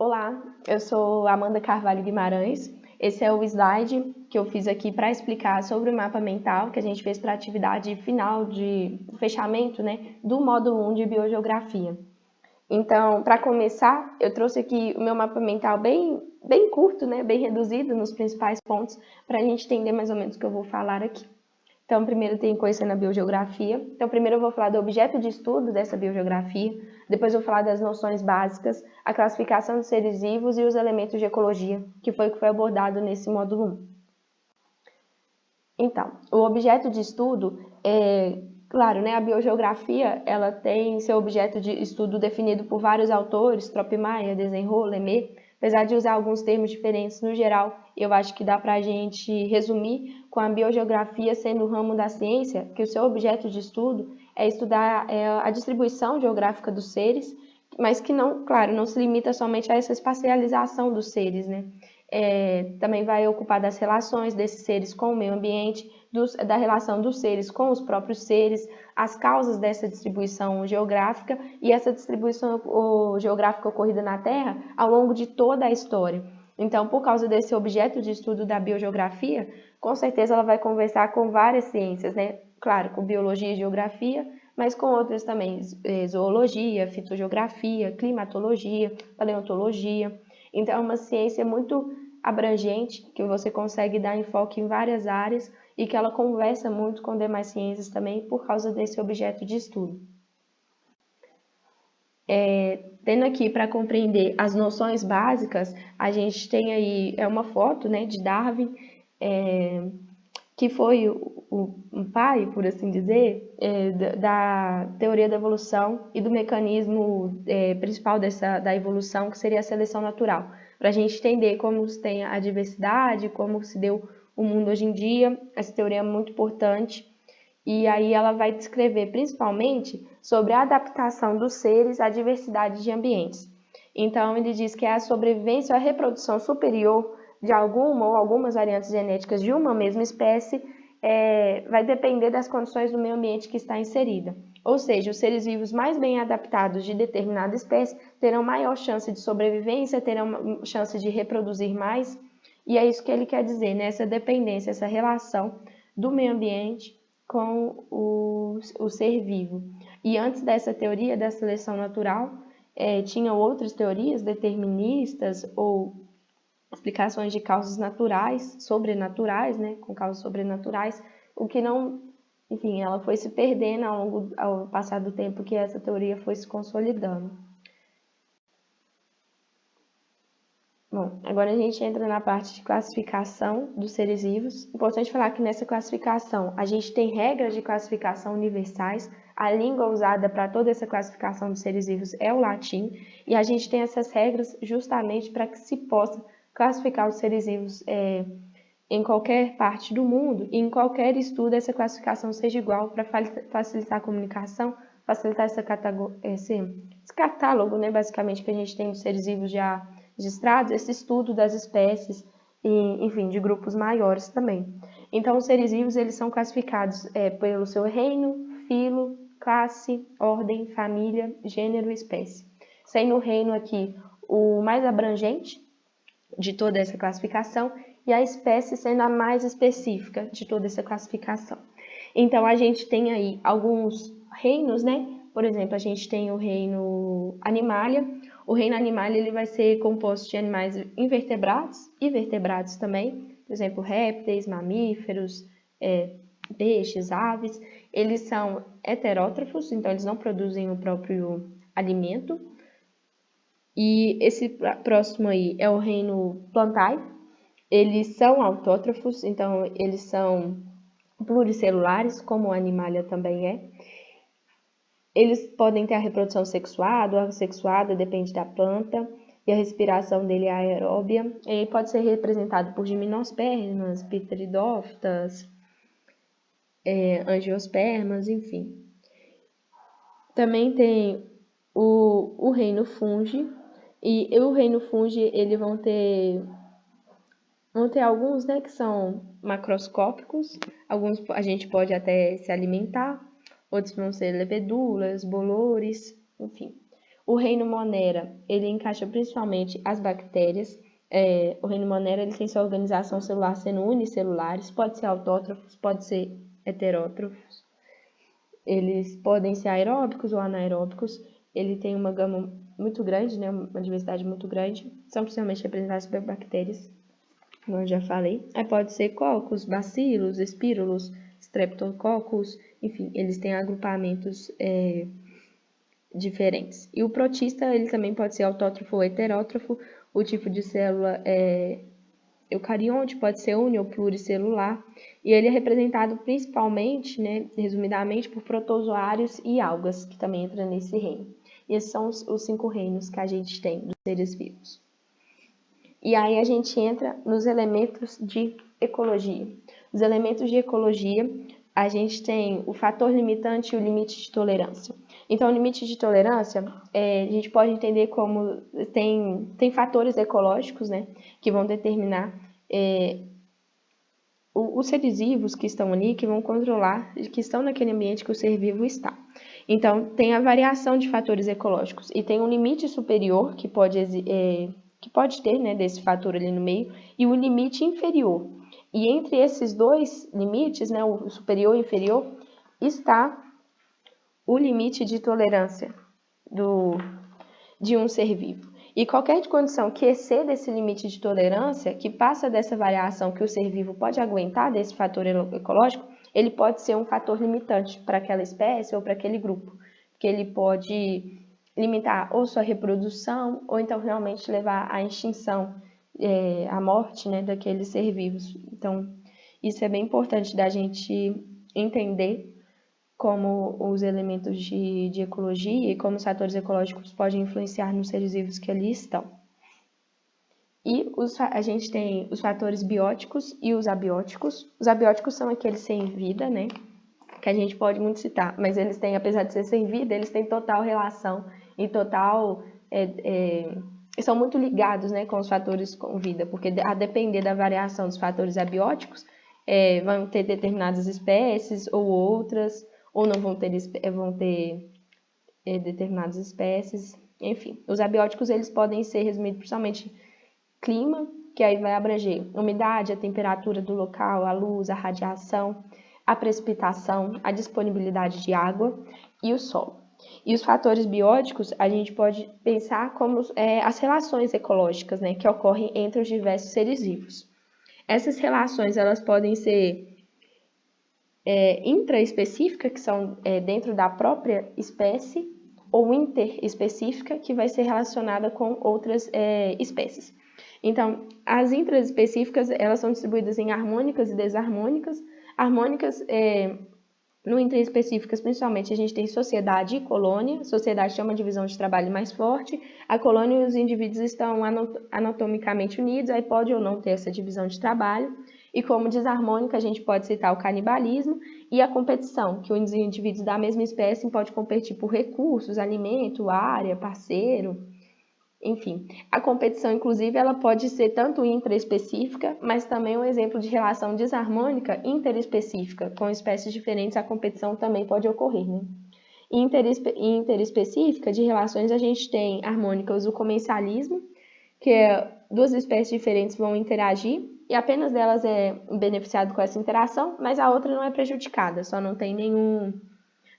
Olá, eu sou Amanda Carvalho Guimarães. Esse é o slide que eu fiz aqui para explicar sobre o mapa mental que a gente fez para a atividade final de fechamento, do módulo 1 de Biogeografia. Então, para começar, eu trouxe aqui o meu mapa mental bem curto, bem reduzido nos principais pontos, para a gente entender mais ou menos o que eu vou falar aqui. Então, primeiro tem conhecendo a biogeografia. Então, primeiro eu vou falar do objeto de estudo dessa biogeografia, depois eu vou falar das noções básicas, a classificação dos seres vivos e os elementos de ecologia, que foi o que foi abordado nesse módulo 1. Então, o objeto de estudo claro, a biogeografia, ela tem seu objeto de estudo definido por vários autores, Tropmeier, Desenrô, Lemay. Apesar de usar alguns termos diferentes no geral, eu acho que dá para a gente resumir com a biogeografia sendo o ramo da ciência, que o seu objeto de estudo é estudar a distribuição geográfica dos seres, mas que não, claro, não se limita somente a essa espacialização dos seres, também vai ocupar das relações desses seres com o meio ambiente, da relação dos seres com os próprios seres, as causas dessa distribuição geográfica e essa distribuição geográfica ocorrida na Terra ao longo de toda a história. Então, por causa desse objeto de estudo da biogeografia, com certeza ela vai conversar com várias ciências, Claro, com biologia e geografia, mas com outras também, zoologia, fitogeografia, climatologia, paleontologia. Então, é uma ciência muito abrangente, que você consegue dar enfoque em várias áreas e que ela conversa muito com demais ciências também por causa desse objeto de estudo. Tendo aqui para compreender as noções básicas, a gente tem aí uma foto de Darwin, que foi um pai, por assim dizer, da teoria da evolução e do mecanismo principal da evolução, que seria a seleção natural. Para a gente entender como se tem a diversidade, como se deu o mundo hoje em dia, essa teoria é muito importante. E aí ela vai descrever principalmente sobre a adaptação dos seres à diversidade de ambientes. Então ele diz que a sobrevivência ou a reprodução superior de alguma ou algumas variantes genéticas de uma mesma espécie vai depender das condições do meio ambiente que está inserida. Ou seja, os seres vivos mais bem adaptados de determinada espécie terão maior chance de sobrevivência, terão chance de reproduzir mais. E é isso que ele quer dizer, essa dependência, essa relação do meio ambiente com o ser vivo. E antes dessa teoria da seleção natural, tinham outras teorias deterministas ou explicações de causas naturais, sobrenaturais, com causas sobrenaturais, o que não, enfim, ela foi se perdendo ao passar do tempo que essa teoria foi se consolidando. Bom, agora a gente entra na parte de classificação dos seres vivos. Importante falar que nessa classificação a gente tem regras de classificação universais. A língua usada para toda essa classificação dos seres vivos é o latim, e a gente tem essas regras justamente para que se possa classificar os seres vivos em qualquer parte do mundo e em qualquer estudo essa classificação seja igual para facilitar a comunicação, facilitar esse catálogo, basicamente, que a gente tem dos seres vivos já registrados, esse estudo das espécies e, enfim, de grupos maiores também. Então, os seres vivos eles são classificados pelo seu reino, filo, classe, ordem, família, gênero e espécie. Sendo o reino aqui o mais abrangente de toda essa classificação e a espécie sendo a mais específica de toda essa classificação. Então, a gente tem aí alguns reinos, Por exemplo, a gente tem o reino Animalia. O reino Animalia ele vai ser composto de animais invertebrados e vertebrados também. Por exemplo, répteis, mamíferos, peixes, aves. Eles são heterótrofos, então eles não produzem o próprio alimento. E esse próximo aí é o reino Plantae. Eles são autótrofos, então eles são pluricelulares, como o Animalia também é. Eles podem ter a reprodução sexuada ou assexuada, depende da planta, e a respiração dele é aeróbia. Ele pode ser representado por gimnospermas, pteridófitas, angiospermas, enfim. Também tem o reino Fungi, e o reino Fungi, eles vão ter alguns, que são macroscópicos, alguns a gente pode até se alimentar, outros vão ser lebedulas, bolores, enfim. O reino Monera, ele encaixa principalmente as bactérias. O reino Monera ele tem sua organização celular sendo unicelulares, pode ser autótrofos, pode ser heterótrofos. Eles podem ser aeróbicos ou anaeróbicos. Ele tem uma gama muito grande, né, uma diversidade muito grande. São principalmente representados por bactérias, como eu já falei. Aí pode ser cocos, bacilos, espírulos, streptococcus, enfim, eles têm agrupamentos diferentes. E o protista, ele também pode ser autótrofo ou heterótrofo. O tipo de célula eucarionte, pode ser uni ou pluricelular. E ele é representado principalmente, né, resumidamente, por protozoários e algas, que também entram nesse reino. E esses são os 5 reinos que a gente tem dos seres vivos. E aí a gente entra nos elementos de ecologia. Os elementos de ecologia, a gente tem o fator limitante e o limite de tolerância. Então, o limite de tolerância, a gente pode entender como tem fatores ecológicos, né, que vão determinar os seres vivos que estão ali, que vão controlar, que estão naquele ambiente que o ser vivo está. Então, tem a variação de fatores ecológicos e tem um limite superior que pode ter, né, desse fator ali no meio, e o limite inferior. E entre esses dois limites, né, o superior e o inferior, está o limite de tolerância de um ser vivo. E qualquer condição que exceda esse limite de tolerância, que passa dessa variação que o ser vivo pode aguentar, desse fator ecológico, ele pode ser um fator limitante para aquela espécie ou para aquele grupo, que ele pode limitar ou sua reprodução, ou então realmente levar à extinção, à morte, né, daqueles seres vivos. Então, isso é bem importante da gente entender como os elementos de ecologia e como os fatores ecológicos podem influenciar nos seres vivos que ali estão. E a gente tem os fatores bióticos e os abióticos. Os abióticos são aqueles sem vida, né? Que a gente pode muito citar, mas eles têm, apesar de ser sem vida, eles têm total relação e total... são muito ligados, né, com os fatores com vida, porque a depender da variação dos fatores abióticos, vão ter determinadas espécies ou outras, ou não vão ter determinadas espécies, enfim. Os abióticos, eles podem ser resumidos principalmente clima, que aí vai abranger umidade, a temperatura do local, a luz, a radiação, a precipitação, a disponibilidade de água e o solo. E os fatores bióticos, a gente pode pensar como as relações ecológicas, né, que ocorrem entre os diversos seres vivos. Essas relações, elas podem ser intraespecífica, que são dentro da própria espécie, ou interespecífica, que vai ser relacionada com outras espécies. Então, as intraespecíficas, elas são distribuídas em harmônicas e desarmônicas. Harmônicas, no intraespecíficas, principalmente, a gente tem sociedade e colônia. Sociedade tem uma divisão de trabalho mais forte. A colônia e os indivíduos estão anatomicamente unidos, aí pode ou não ter essa divisão de trabalho. E como desarmônica, a gente pode citar o canibalismo e a competição, que os indivíduos da mesma espécie podem competir por recursos, alimento, área, parceiro, enfim. A competição, inclusive, ela pode ser tanto intraespecífica, mas também um exemplo de relação desarmônica interespecífica. Com espécies diferentes, a competição também pode ocorrer, né? Interespecífica, de relações, a gente tem harmônicas o comensalismo, que duas espécies diferentes vão interagir, e apenas delas é beneficiado com essa interação, mas a outra não é prejudicada, só não tem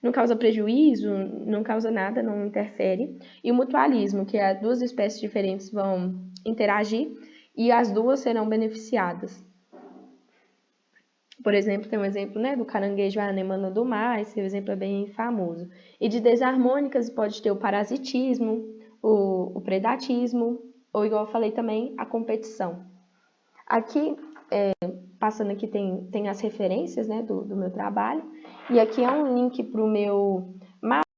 não causa prejuízo, não causa nada, não interfere. E o mutualismo, que duas espécies diferentes vão interagir e as duas serão beneficiadas. Por exemplo, tem um exemplo, né, do caranguejo anemona do mar, esse exemplo é bem famoso. E de desarmônicas pode ter o parasitismo, o predatismo, ou igual eu falei também, a competição. Aqui, passando aqui, tem as referências, né, do meu trabalho. E aqui é um link para o meu